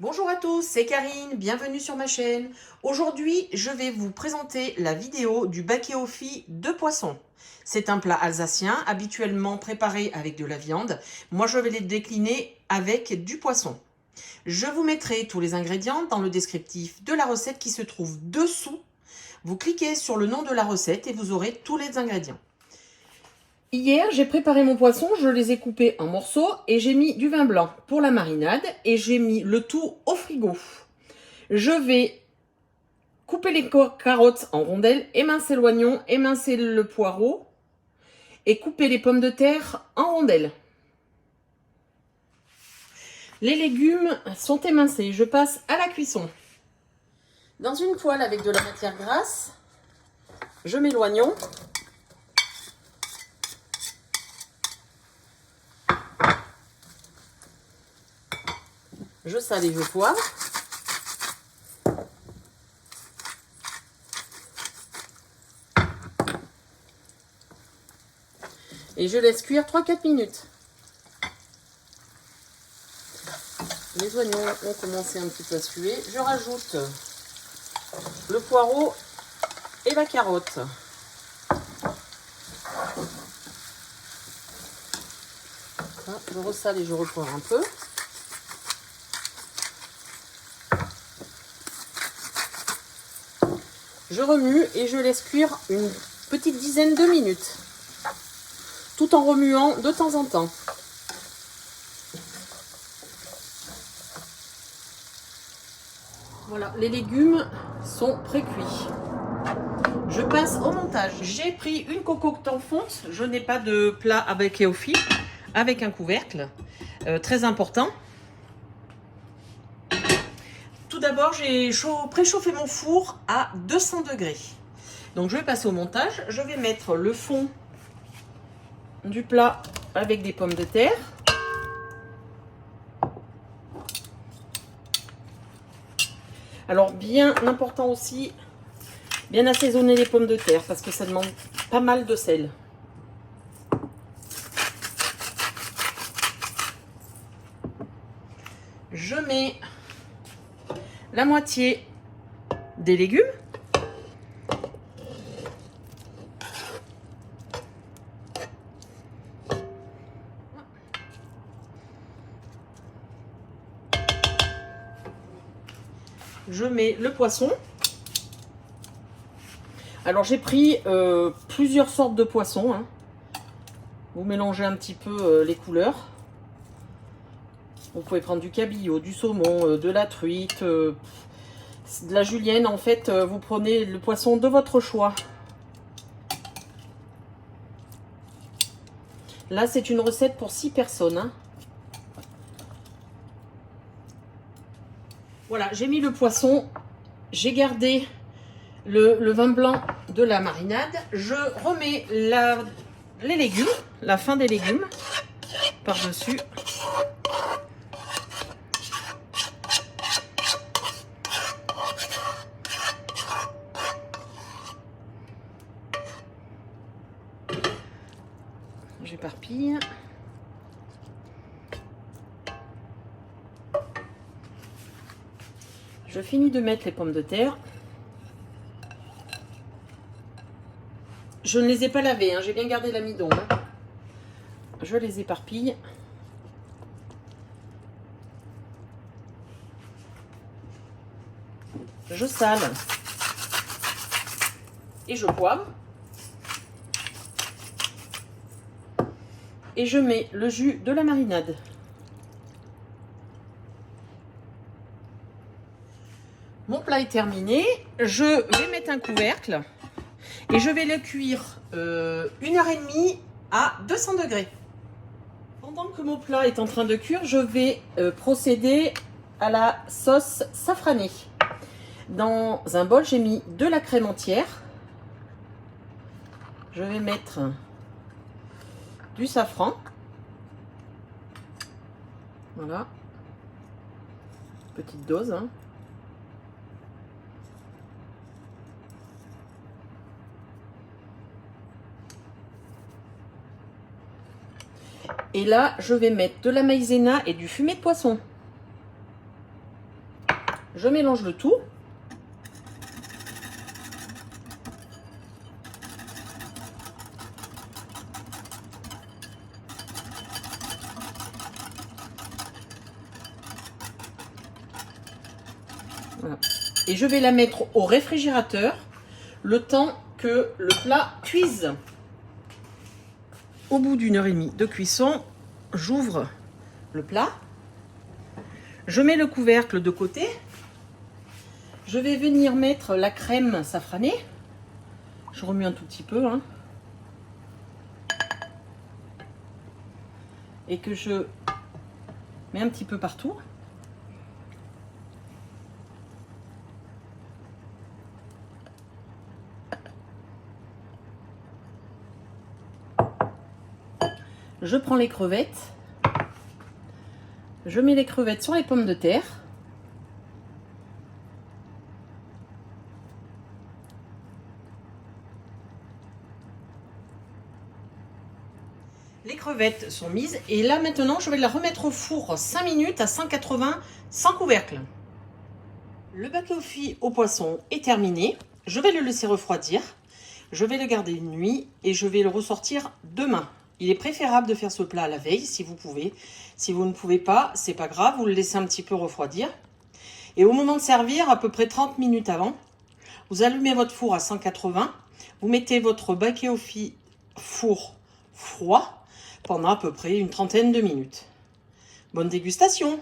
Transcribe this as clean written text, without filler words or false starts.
Bonjour à tous, c'est Karine, bienvenue sur ma chaîne. Aujourd'hui, je vais vous présenter la vidéo du bakéofi de poisson. C'est un plat alsacien, habituellement préparé avec de la viande. Moi, je vais les décliner avec du poisson. Je vous mettrai tous les ingrédients dans le descriptif de la recette qui se trouve dessous. Vous cliquez sur le nom de la recette et vous aurez tous les ingrédients. Hier, j'ai préparé mon poisson, je les ai coupés en morceaux et j'ai mis du vin blanc pour la marinade et j'ai mis le tout au frigo. Je vais couper les carottes en rondelles, émincer l'oignon, émincer le poireau et couper les pommes de terre en rondelles. Les légumes sont émincés, je passe à la cuisson. Dans une poêle avec de la matière grasse, je mets l'oignon. Je sale et je poivre. Et je laisse cuire 3-4 minutes. Les oignons ont commencé un petit peu à suer. Je rajoute le poireau et la carotte. Je ressale et je repoivre un peu. Je remue et je laisse cuire une petite dizaine de minutes, tout en remuant de temps en temps. Voilà, les légumes sont pré-cuits. Je passe au montage. J'ai pris une cocotte en fonte. Je n'ai pas de plat à bakéofi avec un couvercle. Très important. Tout d'abord, j'ai préchauffé mon four à 200 degrés. Donc, je vais passer au montage. Je vais mettre le fond du plat avec des pommes de terre. Alors, bien important aussi, bien assaisonner les pommes de terre parce que ça demande pas mal de sel. Je mets la moitié des légumes. Je mets le poisson. Alors j'ai pris plusieurs sortes de poissons. Hein. Vous mélangez un petit peu les couleurs. Vous pouvez prendre du cabillaud, du saumon, de la truite, de la julienne. En fait, vous prenez le poisson de votre choix. Là, c'est une recette pour 6 personnes. Hein. Voilà, j'ai mis le poisson. J'ai gardé le vin blanc de la marinade. Je remets les légumes, la fin des légumes, par-dessus. J'éparpille. Je finis de mettre les pommes de terre. Je ne les ai pas lavées, hein, j'ai bien gardé l'amidon. Hein. Je les éparpille. Je sale. Et je poivre. Et je mets le jus de la marinade. Mon plat est terminé. Je vais mettre un couvercle et je vais le cuire 1h30 à 200 degrés. Pendant que mon plat est en train de cuire, je vais procéder à la sauce safranée. Dans un bol, j'ai mis de la crème entière. Je vais mettre du safran. Voilà. Petite dose. Hein. Et là, je vais mettre de la maïzena et du fumet de poisson. Je mélange le tout. Voilà. Et je vais la mettre au réfrigérateur le temps que le plat cuise. Au bout d'1 heure et demie de cuisson, j'ouvre le plat. Je mets le couvercle de côté. Je vais venir mettre la crème safranée. Je remue un tout petit peu. Hein. Et que je mets un petit peu partout. Je prends les crevettes. Je mets les crevettes sur les pommes de terre. Les crevettes sont mises et là maintenant je vais la remettre au four 5 minutes à 180 sans couvercle. Le bake-off au poisson est terminé. Je vais le laisser refroidir. Je vais le garder une nuit et je vais le ressortir demain. Il est préférable de faire ce plat à la veille si vous pouvez. Si vous ne pouvez pas, c'est pas grave, vous le laissez un petit peu refroidir. Et au moment de servir, à peu près 30 minutes avant, vous allumez votre four à 180. Vous mettez votre bake-off four froid pendant à peu près une trentaine de minutes. Bonne dégustation!